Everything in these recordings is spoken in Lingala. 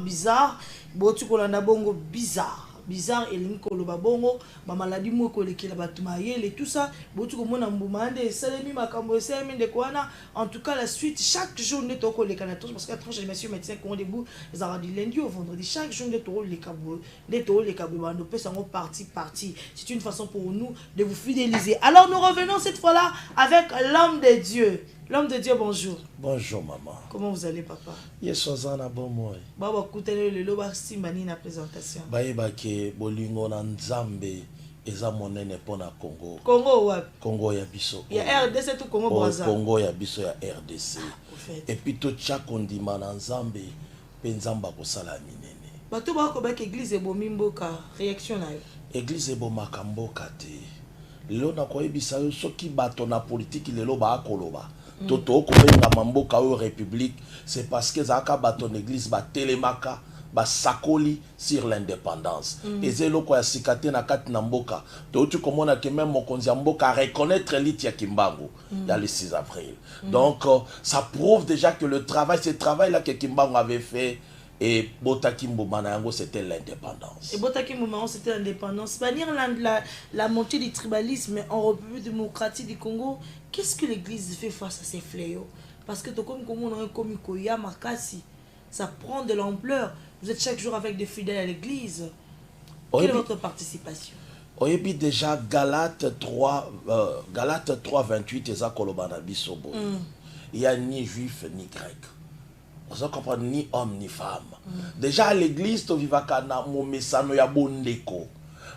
bizarre, botu kolanda bongo bizarre et linko lo babongo ma maladie moko lekela batumayele et tout ça botu komona mbumande esalemi makambo esalemi ndekwana. En tout cas la suite chaque jour ne toko le canatos parce que tranche messieurs médecins qu'on debout les arabes du lundi au vendredi chaque jour de toko le cabo bando pesa ngo parti. C'est une façon pour nous de vous fidéliser. Alors nous revenons cette fois-là avec l'homme de Dieu. L'homme de Dieu, bonjour. Bonjour, maman. Comment vous allez, papa? Yesozana bon moi. Baba kutele le loba simbani na présentation. Baïba ke bolingo na nzambe eza monene pona Congo. Congo wapi? Congo ya biso. Ya RDC tout Congo Brazza. Congo ya biso ya RDC. Et puis to tcha kondima na nzambe pe nzamba ko sala minene. Bato ba ko ba ke église e bomimboka réaction na yo. Église e bomaka mboka te. Lelo na ko yebisa yo soki bato na politique lelo ba akoloba. Toto kobenga mamboka o république c'est parce que zaka baton église ba telemaka ba sakoli sur l'indépendance et zelo ko ya sikate na kati na mboka to tu komona que même mokonzi ya mboka reconnaître l'iti ya Kimbangu il le 6 avril. Donc ça prouve déjà que le travail ce travail là que Kimbangu avait fait et Botaki Mbumana yango c'était l'indépendance. Et Botaki Mbumana c'était l'indépendance. Bannir la montée du tribalisme en République démocratique du Congo. Qu'est-ce que l'Église fait face à ces fléaux? Parce que comme on a comme Koya Makasi, ça prend de l'ampleur. Vous êtes chaque jour avec des fidèles à l'Église. Quelle est votre participation? Oyebi déjà Galates 3 28 eza kolobana bisobo. Il y a ni juif ni grec. On ne comprend ni homme ni femme. Déjà à l'église, tu vivaka na momesano ya bondeko.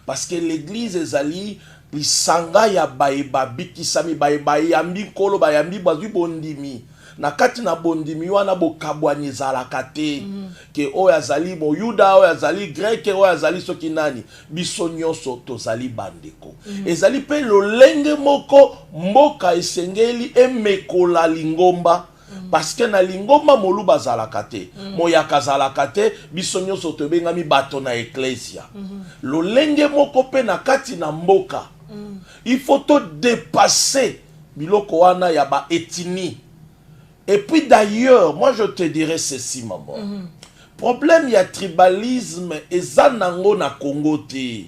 Parce que l'église ezali bisanga ya baeba bikisami baeba yambi kolo bayambi bazwi bondimi. Na kati na bondimi wana bokabwani zalaka te ke oyo azali moyuda oyo azali grec oyo azali soki nani biso nyonso tozali bandeko. Ezali pe lolenge moko mboka esengeli emekola lingomba. Parce que na lingomba moluba zalaka te moyaka zalaka te biso nyonso tobengami bato na ecclesia. Lolenge moko pe na kati na mboka il faut te dépasser biloko wana ya ba ethnie. Et puis d'ailleurs moi je te dirais ceci maman. Problème ya tribalisme eza nango na Congo te.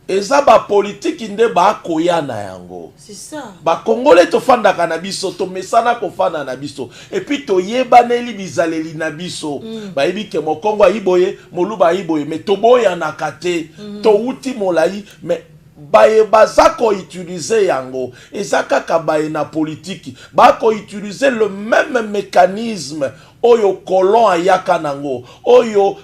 Eza ba politique nde ba koya na yango. C'est ça. Ba Congolais to fanda kana biso to mesana ko fanda na biso. Et puis to yebaneli bizaleli na biso. Ba yebi ke mo Kongo ayiboye, moluba ayiboye, mais to boya na kate, to uti molai, mais baye bazako utiliser yango. Ezaka ka baye na politique, ba ko utiliser le même mécanisme. Oyo colon ayaka nango oyo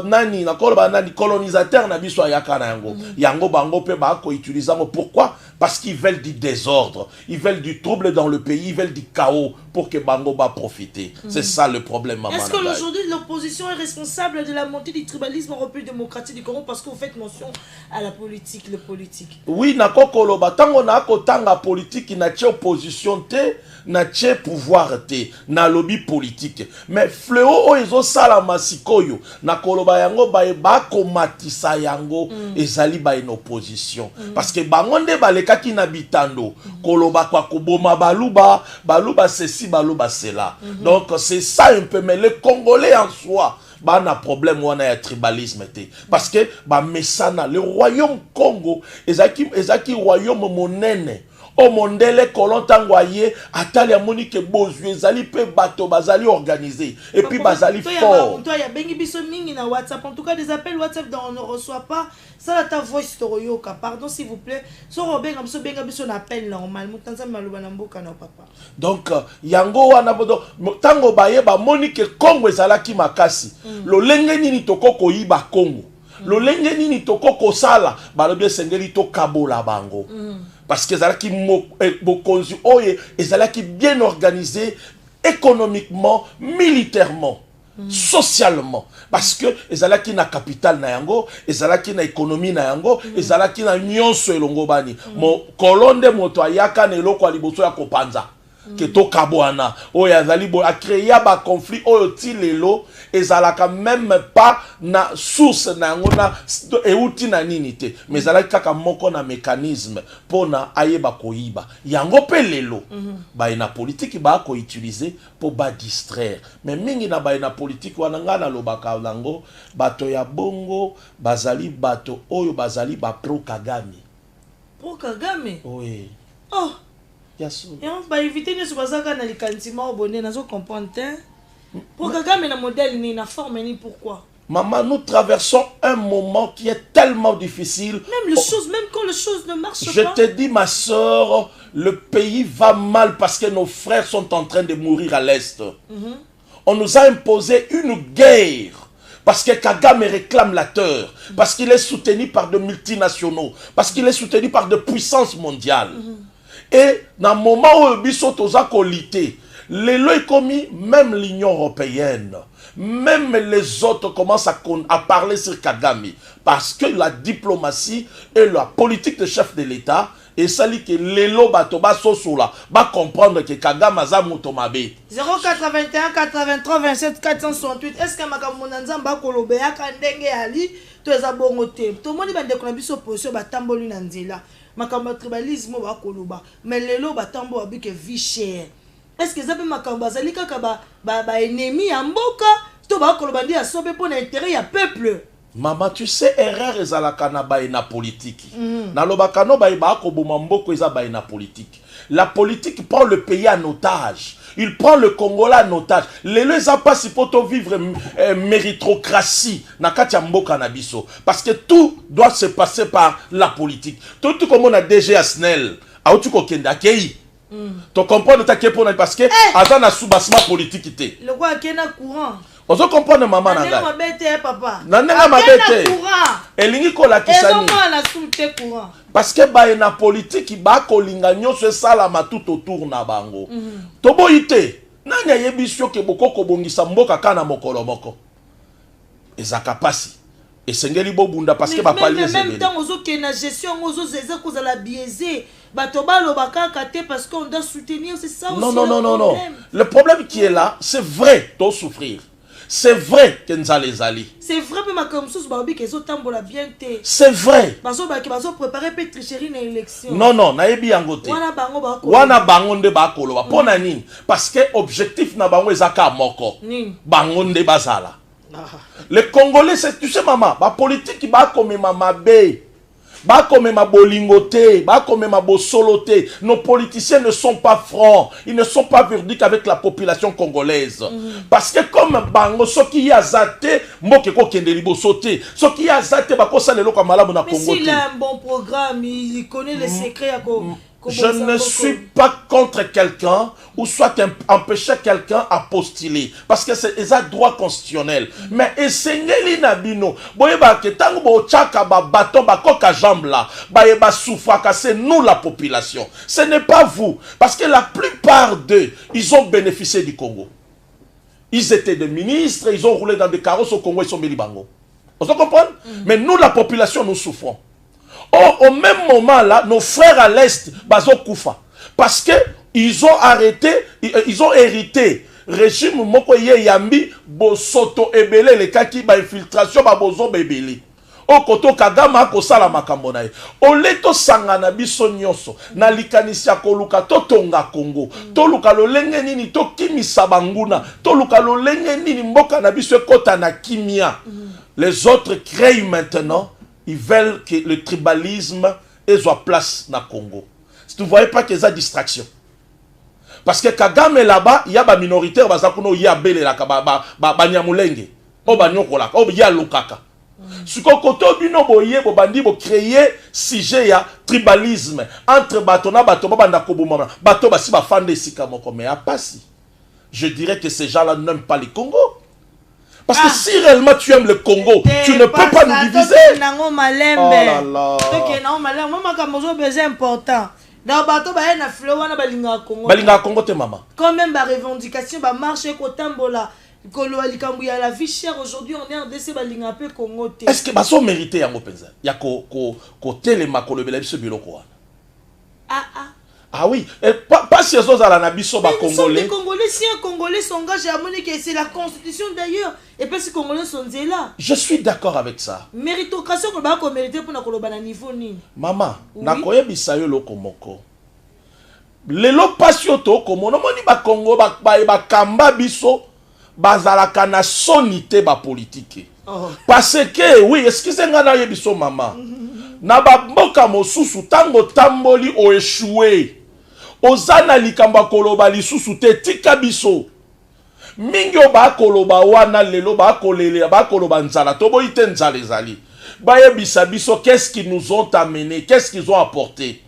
nani na koloba nani colonisateur na biso ayaka nango yango bango pe ba ko utiliser ngo. Pourquoi? Parce qu'ils veulent du désordre, ils veulent du trouble dans le pays, ils veulent du chaos pour que bango va profiter. C'est ça le problème maman. Est-ce que aujourd'hui l'opposition est responsable de la montée du tribalisme en République démocratique du Congo parce que vous faites mention à la politique, le politique? Oui, na kokoloba tango na ko tanga politique na tche opposition te na tche pouvoir te na lobby politique. Mais fléau oyo sala masikoyo na koloba yango ba komatisa yango ezali ba une opposition parce que bango nde balekaki na bitando koloba kwa koboma baluba ceci baluba cela. Donc c'est ça un peu, mais les Congolais en soi bana problème wana ya tribalisme te parce que ba mesana le royaume Congo ezaki royaume monene o mondele kolontango aye atali amoni ke bozwi ezali pe bato bazali organisé et puis bazali fort. Toi ya bengi biso mingi na WhatsApp, en tout cas des appels WhatsApp dont on ne reçoit pas ça la ta voice toroyoka. Pardon s'il vous plaît, so robenga biso na appel normal mutanza maluba na mboka na papa. Donc yango wana bodo tango baye ba moni ke Congo ezalaki makasi lolenge nini tokoko yiba Congo lolenge nini tokoko sala balobi sengeli to kabola bango. Parce que ezalaki bokonzi oye ezalaki bien organisé économiquement, militairement, socialement. Parce que ezalaki na capital na yango, ezalaki na économie na yango, ezalaki na nyonso elongo bani. Mo kolonde moto ayaka na eloko aliboso ya kopanza. que to kabwana oyo azali bo a créé ba conflit oyo ti lelo ezalaka même pas na source na ngona euti na nini te mais ezalaki kaka moko na mécanisme pona ayeba koyiba yango pe lelo ba ina politique ba ko utiliser pour ba distraire mais mingi na ba ina politique wana ngana lobaka lango bato ya bongo bazali bato oyo bazali ba pro Kagame. Pro Kagame? Oui. Oh. Yasu. Et on va éviter de se baser dans les cantiments au bonnet, dans comprendre. Pro Kagame na modèle ni na forme ni pourquoi? Maman, nous traversons un moment qui est tellement difficile. Même les choses, même quand les choses ne marchent pas. Je te dis, ma soeur, le pays va mal parce que nos frères sont en train de mourir à l'Est. On nous a imposé une guerre. Parce que Kagame réclame la terre. Parce qu'il est soutenu par de multinationaux. Parce qu'il est soutenu par de puissances mondiales. Et dans le moment où le biso toza kolité, les lois commis, même l'Union européenne, même les autres commencent à parler sur Kagame. Parce que la diplomatie et la politique de chef de l'État, et ça dit que les lois batoba sosola, va comprendre que Kagame a zamutomabe. 081 83 27 468. Est-ce que Makamunanza mba kolobe ya kandenge ali to eza bongo te. To moni bande kona biso position batamboli na nzela. Makamba tribalisme ba koloba. Mais lelo batambo abike vie chère. Est-ce que ça peut makamba zali kaka ba ennemi ya mboka to ba koloba ndi ya sobe pour l'intérêt ya peuple. Maman, tu sais, erreur ezalaka na baina politique. Na lobakano ba ko boma mboko eza baina politique. La politique prend le pays en otage. Il prend le Congolais en otage. Les gens pas si poto vivre méritocratie na kati ya mboka na biso parce que tout doit se passer par la politique. Tout comme on a DG Asnel, a tu ko kenda kei. Tu comprends ta kepona parce que ata na soubassement politique té. Le quoi kena courant. On se comprend maman na ngai. Papa. Nanenga mabete. Elingi ko la kisani. Parce que ba na politique ba ko linga nyonso sala tout autour na bango. Tobo ite. Nani ayebisyo ke bokoko bongisa mboka kana mokolo moko. Ezaka pasi. Esengeli bobunda parce que ba palier zebeli. Même temps ozo ke na gestion ozo zeza ko za la biaiser. Batoba lo bakaka te parce qu'on doit soutenir c'est ça aussi. Non. Le problème qui est là, c'est vrai, doit souffrir. C'est vrai que nous allons aller. C'est vrai que ma commission babi que tambola bien té. C'est vrai. Bazo préparer peut tricherie na élection. Non, na yebi yangote. Wana bango nde ba koloba. Pona nini? Parce que objectif na bango ezaka moko. Bango nde bazala. Les Congolais, tu sais maman, ba politique ba comme mama be. Ba comme ma bolingoté, ba comme ma bosoloté. Nos politiciens ne sont pas francs, ils ne sont pas verdiques avec la population congolaise. Parce que comme bango soki ya zate, mboke ko kende libo sauter. Soki ya zate ba ko salelo kwa malamu na Congo. Mais s'il a un bon programme, il connaît les secrets à je ne suis pas contre quelqu'un ou soit empêcher quelqu'un à postuler parce que c'est un droit constitutionnel. Mais essayez nabino boyeba ke tango bo chaka ba bato ba koka jambe là ba soufaka c'est nous la population. Ce n'est pas vous parce que la plupart d'eux ils ont bénéficié du Congo. Ils étaient des ministres, ils ont roulé dans des carrosses au Congo, ils sont Bélibango. Vous comprenez? Mais nous la population nous souffrons. Or, au même moment là, nos frères à l'Est, Bazo Koufa, parce que ils ont arrêté, ils ont hérité régime Mokoye Yambi, Bosoto Ebele, les kaki ba infiltration, ba Bozo Bebele. O koto Kagama ko sala makambo na ye. O leto sangana biso nyonso na likanisia koluka to tonga Congo. To luka lolenge nini to kimisa banguna. To luka lolenge nini mboka na biso kota na kimia. Les autres créent maintenant. Ils veulent que le tribalisme ait place dans le Congo. Si tu ne voyez pas qu'il y a distraction. Parce que Kagame là-bas, il y a des minoritaires, il y a des Banyamulenge, il y a Lukaka. Si vous créez sujet tribalisme entre Batona, je dirais que ces gens-là n'aiment pas le Congo. Parce que si réellement tu aimes le Congo, tu ne peux pas nous diviser. Oh là là. C'est important. Dans bateau ba na flowana balinga Congo. Balinga Congo te maman. Quand même ba revendication ba marché ko tambola. Kolo likambu ya la vie chère aujourd'hui on est en DC balinga pe Congo te. Est-ce que baso mérité yango penza? Ya ko telema ko lebela biso biloko wana. Ah oui, et pas si ils ont la nabiso ba Congolais. Les Congolais, si un Congolais s'engage à Monique, c'est la constitution d'ailleurs. Et puis si Congolais sont là. Je suis d'accord avec ça. Méritocratie, on va mériter pour nous niveau ni. Maman, na koye bisayo loko moko. Lelo pasio to komono moni ba Congo ba kamba biso bazalaka na sonité ba politique. Parce que oui, excusez-moi na yebiso maman. Na ba mboka mosusu tango tamboli o échoué. Ozana likamba koloba lisusu te tika biso. Mingyo ba koloba wana lelo ba kolele ba koloba nzala tobo ite nzala ezali. Ba yebisa biso qu'est-ce qu'ils nous ont amené, qu'est-ce qu'ils ont apporté.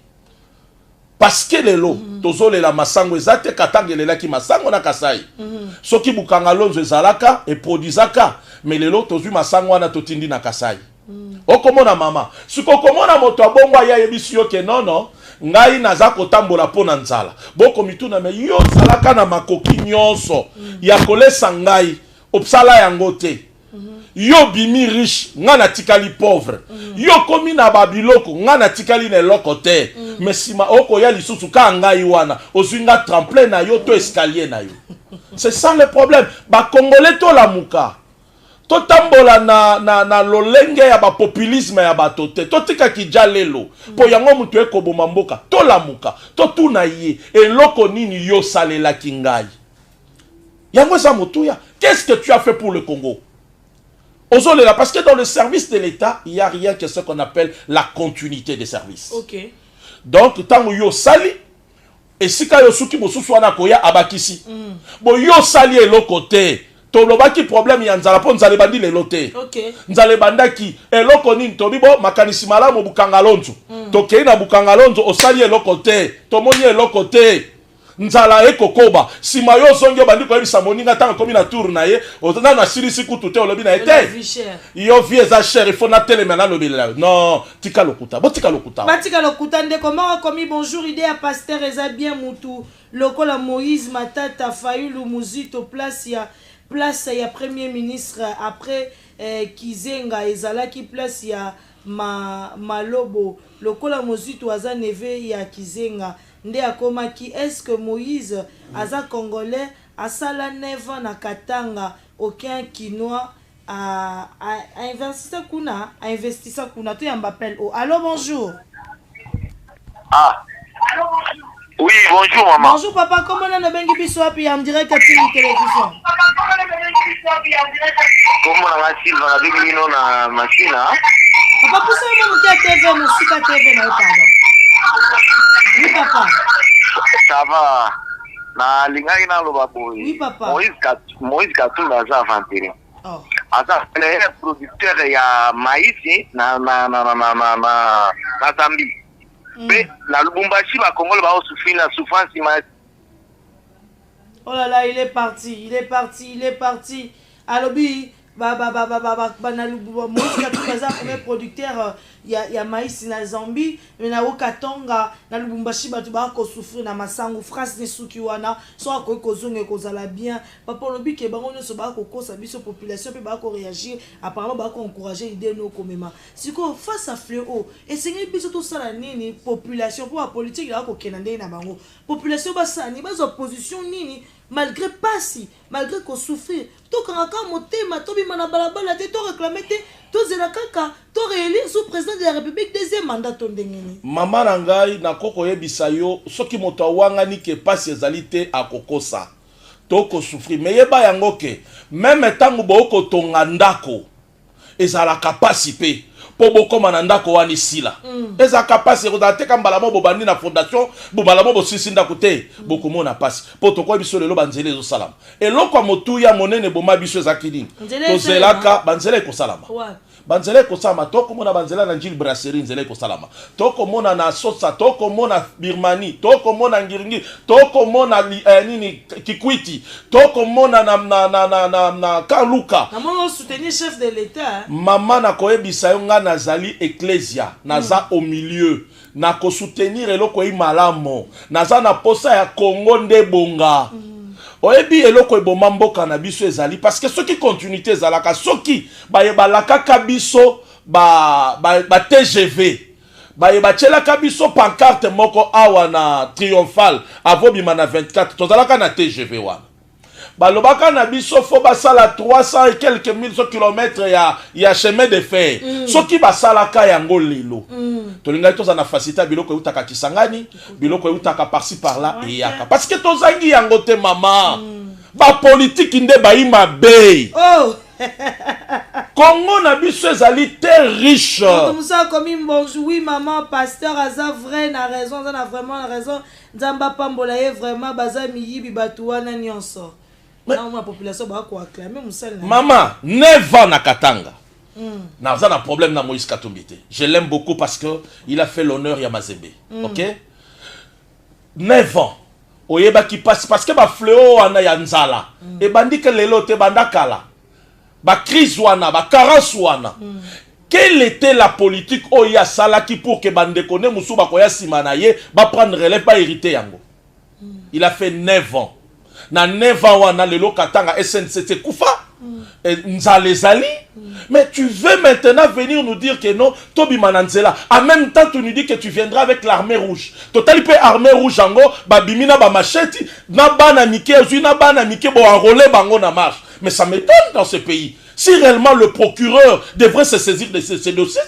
Parce que lelo tozole la masango ezate katangelela ki masango na kasai. Soki bukanga lonzo ezalaka et produisaka, mais lelo tozu masango na totindi na kasai. Okomona mama, siko komona moto abongwa ya yebisi yo ke non ngai naza kotambola pona nzala. Boko mituna me yo zalaka na makoki nyonso ya kolesa ngai opsala yango te. Yo bimi riche ngana tikali pauvre. Yo komi na babiloko ngana tikali ne loko te. Mais sima oko ya lisusu ka ngai wana ozinga tremplin na yo to escalier na yo. C'est ça le problème. Ba Congolais to la muka. To tambola na lolenge ya ba populisme ya bato te. To tika kijalelo. Po yango mutu ekoboma mboka. To la muka. To tuna ye. Eloko nini yo salela kingai. Yango za mutuya. Qu'est-ce que tu as fait pour le Congo? Parce que dans le service de l'État, il n'y a rien que ce qu'on appelle la continuité des services. Ok. Donc, tant que yo sali, et si ka yo suki mosusu wana koya abakisi. Bon yo sali et l'autre côté. To lo baki problème ya nzala po nzale bandi le lote. Ok. Nzale bandaki eloko nini to bibo makanisi malamu bukangalonzo. To kei na bukangalonzo osali eloko côté. To moni eloko côté. Nzala ekokoba sima yo zonge bandi ko ebisa moninga tanga komi na tour na ye otana na sirisi kutu te olobi na ete yo vie za cher il faut na tele mena lobi la non tika lokuta botika lokuta batika lokuta ndeko moko komi bonjour idée à pasteur eza bien mutu lokola Moïse Matata Fayulu Muzito place ya premier ministre après Kizenga ezalaki place ya Malobo lokola Muzito aza neve ya Kizenga nde akomaki. Est-ce que Moïse aza congolais asala 9 ans na Katanga aucun kinois a investissa kuna to yamba appel oh allô bonjour. Ah oui bonjour maman. Bonjour papa, comment on a bengi biso api en direct à TV télévision. Comment on va Sylvain na bengi no na machine papa pousse mo mukia TV musika TV na pardon. Oui papa. Ça va. Na lingai na loba boy. Oui papa. Moïse Katumba aza aventuré. Oh. Aza le producteur ya maïs na Zambie. Mais na Lubumbashi ba Congolais ba souffrir na souffrance ma. Oh là là, il est parti. Alobi na Moïse Katumba premier producteur ya maïs na Zambie mais na Okatonga na Lubumbashi batu ba ko souffrir na masango France ne suki wana so ko kozonga kozala bien papa lobi ke bango nyonso ba ko kosa biso population pe ba ko réagir apparemment ba ko encourager idée no komema siko face à fléau et c'est biso to sala nini population pour la politique la ko kenande na bango population ba sani ba opposition nini malgré passi malgré qu'on souffrir to kanga motema to bi mana balabala te to réclamer te to zela kaka to réélire sous président de la République deuxième mandat to ndengeni mama na ngai na koko yebisa yo soki moto awangani ke pasi ezali te akokosa to ko souffrir mais yeba yango ke même tango bo ko tonga ndako ezalaka pasi pe po bokoma na ndako wani sila ezaka pasi kozate kambala mo bobandi na fondation bobala mo bosisi ndako te bokomona pasi po toko biso lelo banzele ezo salama eloko motuya monene boma biso ezakini tozelaka banzele ko salama banzele ko salama toko mona banzela na njili brasserie nzele ko salama toko mona na sosa toko mona Birmanie toko mona ngiringi toko mona nini Kikwiti toko mona na Kaluka na mo soutenir chef de l'état mama na koyebisa yo nga nazali ecclesia naza au milieu na ko soutenir eloko imalamo naza na posa ya Congo nde bonga oyebi eloko eboma mboka na biso ezali parce que soki continuité ezalaka soki bayebalaka ka biso ba TGV baye bachelaka biso pancarte moko awa na triomphal avobima na 24 tozalaka na TGV wana balobaka na biso fo basala 300 et quelques mille kilomètres ya chemin de fer soki basalaka yango lelo tolingai toza na facilité biloko eutaka Kisangani biloko eutaka par-ci par-là eyaka parce que tozangi yango te mama ba politique nde bayima be oh Congo na biso ezali très riche. Comme ça comme bonjour oui maman pasteur aza vrai na raison ça na vraiment la raison nzamba pambola ye vraiment baza miyibi batu wana nyonso. Na ma population ba ko acclamer musala. Maman 9 ans na Katanga. Naza na problème na Moïse Katumbi te. Je l'aime beaucoup parce que il a fait l'honneur ya Mazembe. OK? 9 ans. Oyeba qui passe parce que ba fléau wana ya nzala. E bandike lelo te bandakala. Ba crise wana, ba carence wana. Quelle était la politique oya salaki pour que bandekone musu ba koya simanaye ba prendre relève ba hériter yango. Il a fait 9 ans. Na 9 ans wana lelo Katanga SNCC kufa. Nzale zali. Mais tu veux maintenant venir nous dire que non, Tobi Mananzela. En même temps, tu nous dis que tu viendras avec l'armée rouge. Total, il peut armée rouge, ango, babimina, ba machete, na bana nike, na bana nike, bo enrôler bango na marche. Mais ça m'étonne dans ce pays. Si réellement le procureur devrait se saisir de ces dossiers,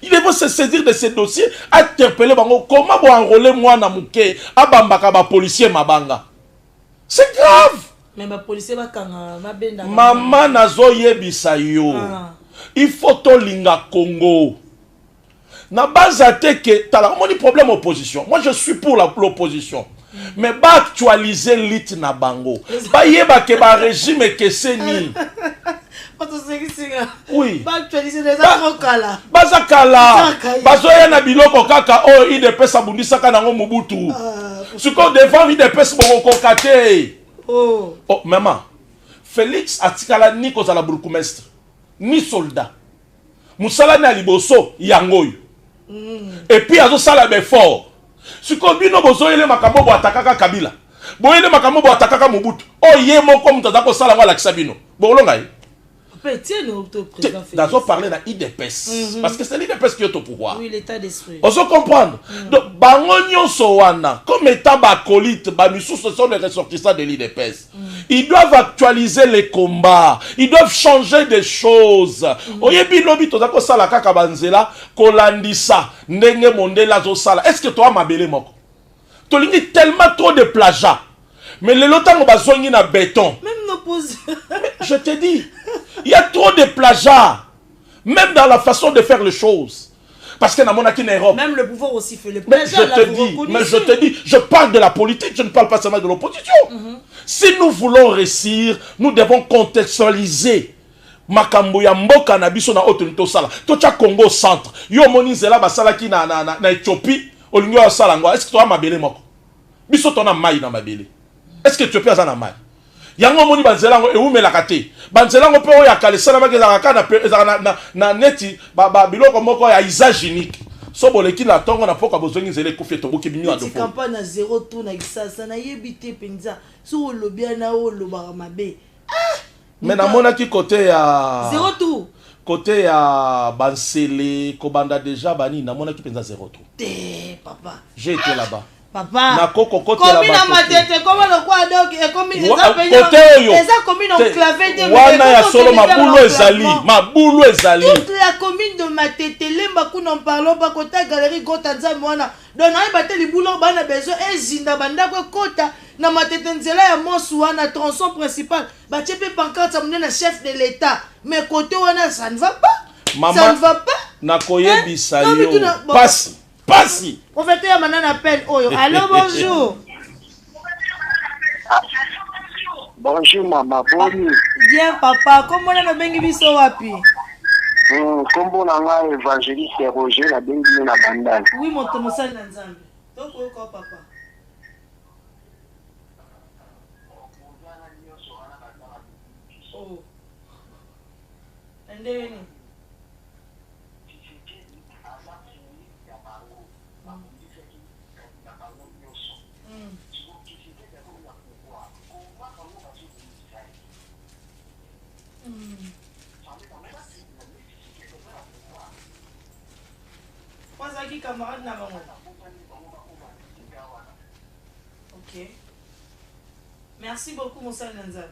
il devrait se saisir de ces dossiers, interpeller bango, comment bo enrôler moi na mouke, abambaka ba policier mabanga. C'est grave. Mais ma policier va kanga ma benda. Maman nazo yebisa yo. Il faut to linga Congo. Na base te que t'as la problème opposition. Moi je suis pour l'opposition. Mais ba actualiser lit na bango. Ba yeba ke ba régime ke seni. Oui. Ba actualiser les akala. Bazakala. Bazoya na biloko kaka o IDP sabundisaka nango Mobutu. Suko devant IDP boko kokate. Oh, maman, Félix atikala ni kozala burgomestre, ni soldat. Musala na liboso yangoyo. Et puis azo sala befort. Siko bino bozo ele makambo bo atakaka Kabila. Bo ele makambo bo atakaka Mobutu. Oh ye moko mutaza ko sala ngala kisabino. Bo longa yi. D'ailleurs parler dans IDPS parce que c'est l'IDPS qui est au pouvoir. Oui, l'état d'esprit. On se comprendre. Donc bangonyo sowana comme état bacolite bamisu ce sont les ressortissants de l'IDPS. Ils doivent actualiser les combats, ils doivent changer des choses. Oyebi lobi toza ko sala kaka banzela kolandisa ndenge mondela zo sala. Est-ce que toi mabele moko? Tolingi tellement trop de plagiat. Mais le lotango bazongi na béton. Même nos poses. Je te dis, il y a trop de plagiat, même dans la façon de faire les choses. Parce que dans mon Europe, même le pouvoir aussi fait le plagiat. Mais je te dis, je parle de la politique, je ne parle pas seulement de l'opposition. Si nous voulons réussir, nous devons contextualiser. Makambo ya mboka na biso na otonito sala. Tocha Congo centre. Yo monizela basala ki na Éthiopie, olingo ya sala ngwa. Est-ce que tu as mabele moko? Biso tona mai na mabele. Est-ce que tu peux azana mai? Yango moni banzelango e umelaka te. Banzelango pe oya kale sala bakezaka na neti ba biloko moko ya usage unique. So boleki la tongo na poka bozongi zele kufie to boki binu ado. Campagne na zéro tour na kisasa na yebite penza. So lobia na o lobara mabe. Mais na mona ki côté ya zéro tour. Côté ya Bansele, Kobanda déjà bani na mona ki penza zéro tour. Té papa. J'ai été là-bas. Papa, na koko kote la ba matete comment le quoi donc et comme ils eza commune enclavé de wana ya solo mabulu ezali toute la commune de Matete lemba kuna en parlant pas kota galerie Gota Nzambe wana donc na ba libulo bana besoin ezinda banda ko kota na Matete nzela ya mosu wana tronçon principal ba tiepe pancarte ça na chef de l'état mais côté wana ça ne va pas. Ça ne va pas. Na koyebisa yo Passi. On fait un maintenant appel. Allô, bonjour. Bonjour maman, bonjour. Bien papa, comment on a bengi biso wapi? Comment on a évangéliste Roger la bengi na bandal. Oui, mon tomosal na Nzambe. Donc quoi papa? Oh. Endeni. qui camarade na bango. Ok. Merci beaucoup, mon frère Nanza.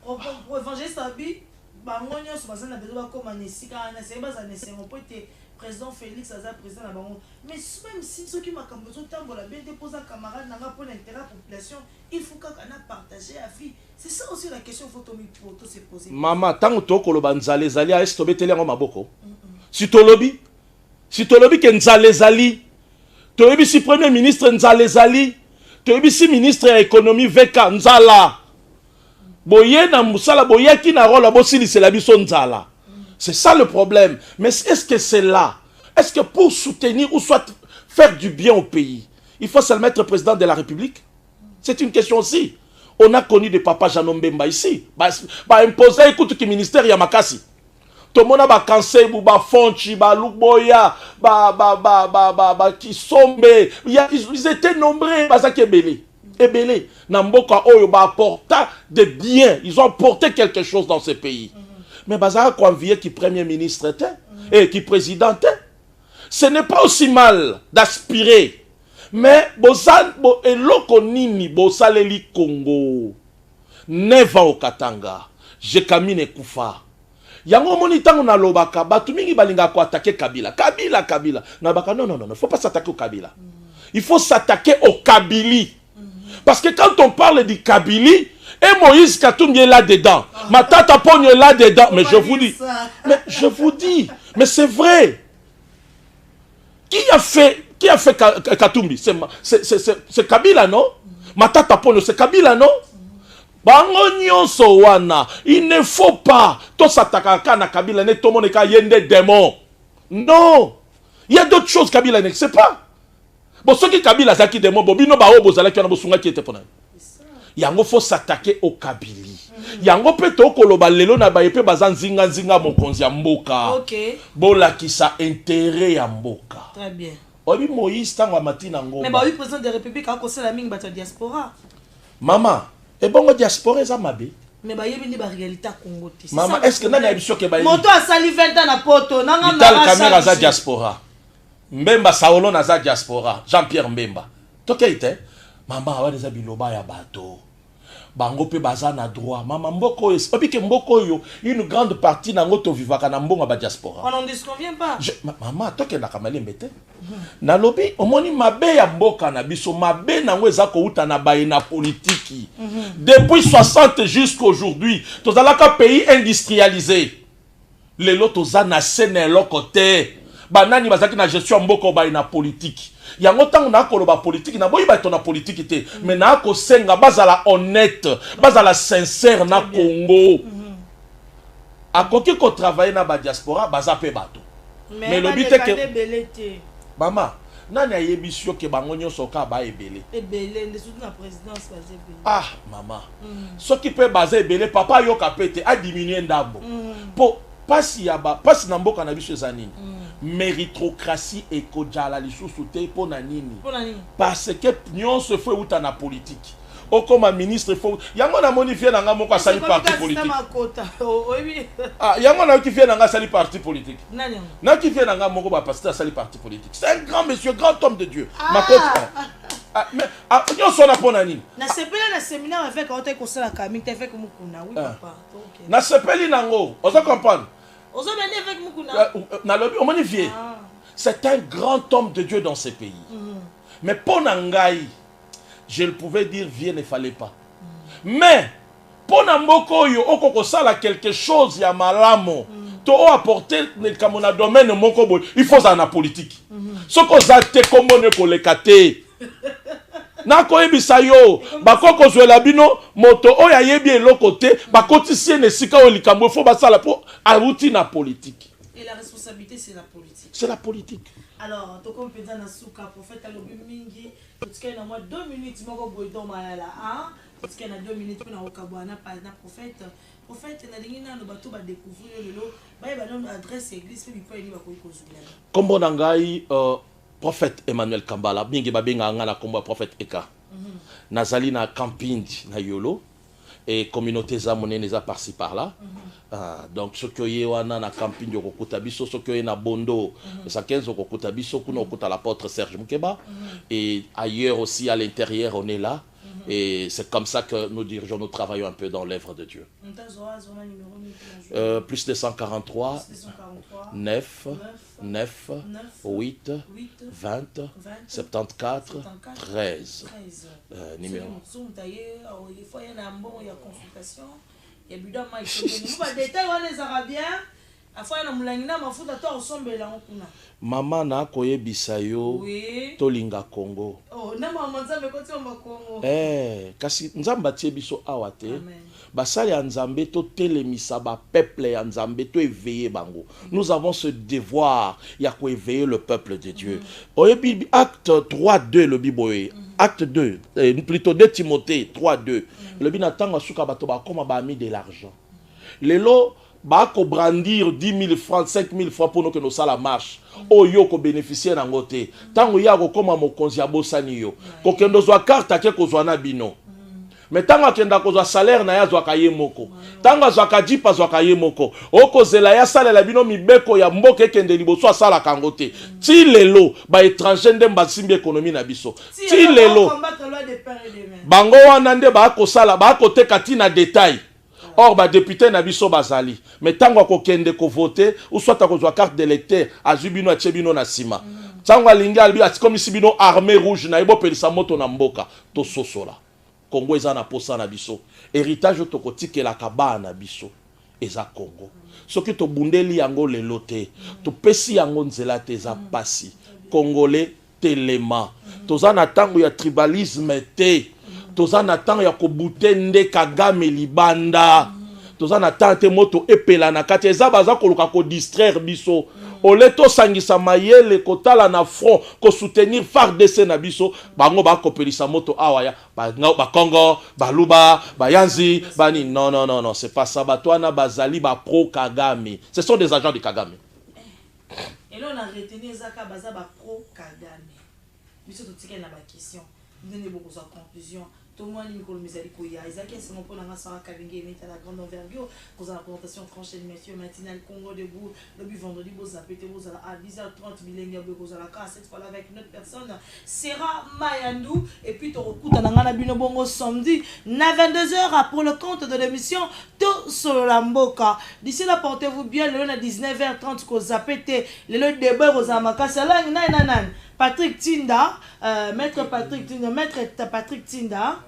Pour évangéliste Abi, bango nyonso bazana besoin comme anesika na seba za nesengo po te président Félix aza président na bango. Mais même si ceux qui makambo zo tambola bien déposer camarade na nga pour l'intérêt de la population, il faut qu'on a partagé la vie. C'est ça aussi la question faut se poser. Maman, tango to koloba nzale zali a esto beteli ngo maboko. Si tolobi ke nzale zali, tolobi si premier ministre nzale zali, tolobi si ministre ya économie veka nzala. Boye na musala boye ki na rôle bosili c'est la biso nzala. C'est ça le problème. Mais est-ce que c'est là? Est-ce que pour soutenir ou soit faire du bien au pays, il faut seulement être président de la République? C'est une question aussi. On a connu des papas Jean Mbemba ici. Imposer, écoute, qui ministère Yamakasi. Tout le monde a cancer, Fonchi, Lukboya, Kisombe. Ils étaient nombreux. Ebele. Namboka Oyo apporta des biens. Ils ont apporté quelque chose dans ce pays. Mais Bazara Kouamvier qui premier ministre était et qui président était. Ce n'est pas aussi mal d'aspirer. Mais Bozan eloko nini bosaleli Congo 9 ans au Katanga je kamine kufa yango moni tango na lobaka batu mingi balinga ko attaquer Kabila na baka non faut pas s'attaquer au Kabila il faut s'attaquer au Kabili parce que quand on parle du Kabili et Moïse Katumbi est là dedans Matata Pogno est là dedans mais je vous dis mais c'est vrai. Qui a fait Katumbi? C'est Kabila, non? Matata Pogno, c'est Kabila, non? Bango nyonso wana, il ne faut pas to s'attaquer na Kabila ne to moneka yende démon. Non. Il y a d'autres choses Kabila ne sait pas. Bon ce qui Kabila zaki démon bobino ba o bozala ki na bosunga ki était pona. Yango faut s'attaquer au Kabili. Yango peto koloba lelo na ba epe bazan zinga mokonzi ya mboka. OK. Bola ki sa intérêt ya mboka. Très bien. Obi Moïse tango matina ngomba. Mais bah oui président de la République a conseillé la mingi bata diaspora. Maman, et bongo diaspora za mabe. Mais bah yebi ni ba réalité Congo te. Maman, est-ce que nani abiso ke ba yi? Moto a sali 20 ans na poto, nanga Vital Caméra za diaspora. Mbemba Saolo na za diaspora, Jean-Pierre Mbemba. Tokeite, maman awa za biloba ya bato. Bango pe baza na droit. Maman mboko es, obi ke mboko yo, une grande partie na ngoto vivaka na mbonga ba diaspora. On n'en disconvient pas. Maman, toke na kamali mbete. Na lobi, omoni mabe ya mboka na biso, mabe na ngwe za ko uta na baye na politiki. Depuis 60 jusqu'aujourd'hui, tozalaka pays industrialisé. Lelo toza na sene lokote. Banani bazaki na gestion mboko baye na politique. Yango tango na koloba politique na boyi ba to na politique te mais na ko senga bazala honnête bazala sincère na Congo akoki ko travailler na ba diaspora baza pe bato mais le but est que maman nani ayebisio ke bango nyonso ka ba ebele nde surtout na présidence bazé ebele ah maman ce qui peut baser ebele papa yo ka pete a diminuer ndambo po pasi yaba pasi na mboka na biso zanini méritocratie et kodjala lisusu te po na nini parce que nyon se fait uta na politique o comme ministre faut yango na monifier na nga moko asali parti politique ah yango na ki fait na nga asali parti politique na ki fait na nga moko ba pasteur asali parti politique c'est un grand monsieur grand homme de Dieu makota mais nyon so na po na nini na sepela na séminaire avec autre conseil la Camille te fait comme kuna oui papa na sepeli nango ozo comprendre. C'est un grand homme de Dieu dans ce pays. Mais pour Nangaï, je le pouvais dire, viens, ne fallait pas. Mais, pour Namboko, Okoko sala quelque chose, il y a malamo. Tu as apporté le domaine Mokobo, il faut ça en politique. Ce qu'on a été comme on est pour les cater. Nako ebisa yo bakoko zwela bino moto oya yebi elokote bakotisie ne sika o likambo fo basala po aruti na politique. Et la responsabilité c'est la politique. C'est la politique. Alors to comme peza na suka prophète alobi mingi tutika na moi 2 minutes moko boydo mayala hein tutika na 2 minutes pour na okabwana pa na prophète na lingi na bato ba découvrir lelo ba ba non adresse église pe bipo ni bakoyi kozula. Kombo na ngai prophète Emmanuel Kambala bingi babenga ngana kombo prophète Eka nazali na camping na yolo et communauté za monene za par-ci par-là. Donc ce que y a na camping de Kokutabiso, ce que y a na Bondo, ça 15 au Kokutabiso, qu'on a l'apôtre Serge Moukeba, et ailleurs aussi à l'intérieur on est là. Et c'est comme ça que nous dirigeons, nous travaillons un peu dans l'œuvre de Dieu. Plus de 143, 9, 9, 8, 20, 74, 13. Numéro. Mama na koyebisa yo tolinga Congo. Kasi nzamba tie biso awa te. Basali ya nzambe to telemisa ba peuple ya nzambe to éveiller bango. Nous avons ce devoir ya ko éveiller le peuple de Dieu. Oyebi acte 3:2 le biboye. Acte 2, plutôt 2 Timothée 3:2. Le binatanga suka bato ba koma ba mis de l'argent. Lelo ba ko brandir 10 000 francs, 5 000 francs pour nous que nous ça la marche. Oyo ko bénéficier na ngote. Tango ya ko koma mokonzi ya bosani yo. Ko kendo zwa carte ke ko zwa na bino. Mais tango akenda ko zwa salaire na ya zwa kaye moko. Tango zwa kajipa zwa kaye moko. Oko zela ya sala la bino mibeko ya mboke kende liboso asala kangote. Ti lelo ba étranger ndemba simbi économie na biso. Ti lelo bango wana nde ba ko sala ba ko teka ti na détail. Or, ba député na biso bazali. Mais tango ko kende ko voter, ou soit ko zwa carte d'électeur, azubino achebino na sima. Tango alinga albi comme si bino armée rouge na ibo pelisa moto na mboka to sosola. Congo eza na posa na biso. Héritage to kotike la kaba na biso eza Congo. Soki to bundeli yango lelo te, to pesi yango nzela te eza pasi. Congolais telema. Toza na tango ya tribalisme te. Toza na tango ya kobute nde Kagame libanda. Toza na tango te moto epela na kati eza baza koluka ko distraire biso. Oleto sangisa mayele kotala na front ko soutenir FARDC na biso bango ba kopelisa moto awaya ba Congo ba Luba ba Yanzi bani non c'est pas ça batwana bazali ba pro Kagame. Ce sont des agents de Kagame. Et là on a retenu zaka baza ba pro Kagame. Biso to tika na ba question. Donner beaucoup de conclusion. Tout le monde Nicole Mizalico ya Isaac c'est mon pôle en Sarah Kabingé met à la grande envergure pour la présentation franche et messieurs matinale Congo debout le vendredi vous appelez vous à 10h30 bilingue vous à la casse cette fois avec une autre personne Sera Mayandou et puis tu recoutes dans la bino bongo samedi na 22h pour le compte de l'émission To Solo Lamboka. D'ici là portez-vous bien le 19h30 qu'on zappete le débat aux amakasa là nan Patrick Tinda, maître Patrick Tinda,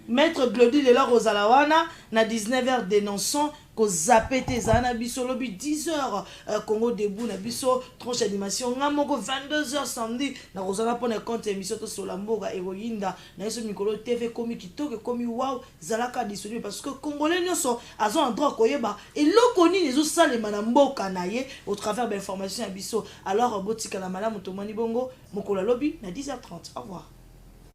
maître Glody de la Rosalawana, na 19h dénonçant ko zapete zana biso lobi 10h Congo debout na biso tranche animation ngamoko 22h samedi na Rosala pour na compte émission To Solamboga Eroyinda na yeso mikolo TV komi kitoko komi wow zalaka disponible parce que congolais nyonso azo en droit koyeba et lokoni nezo salema na mboka na ye au travers d'informations à biso alors botika la malamu tomani bongo mokolo lobi na 10h30 au revoir.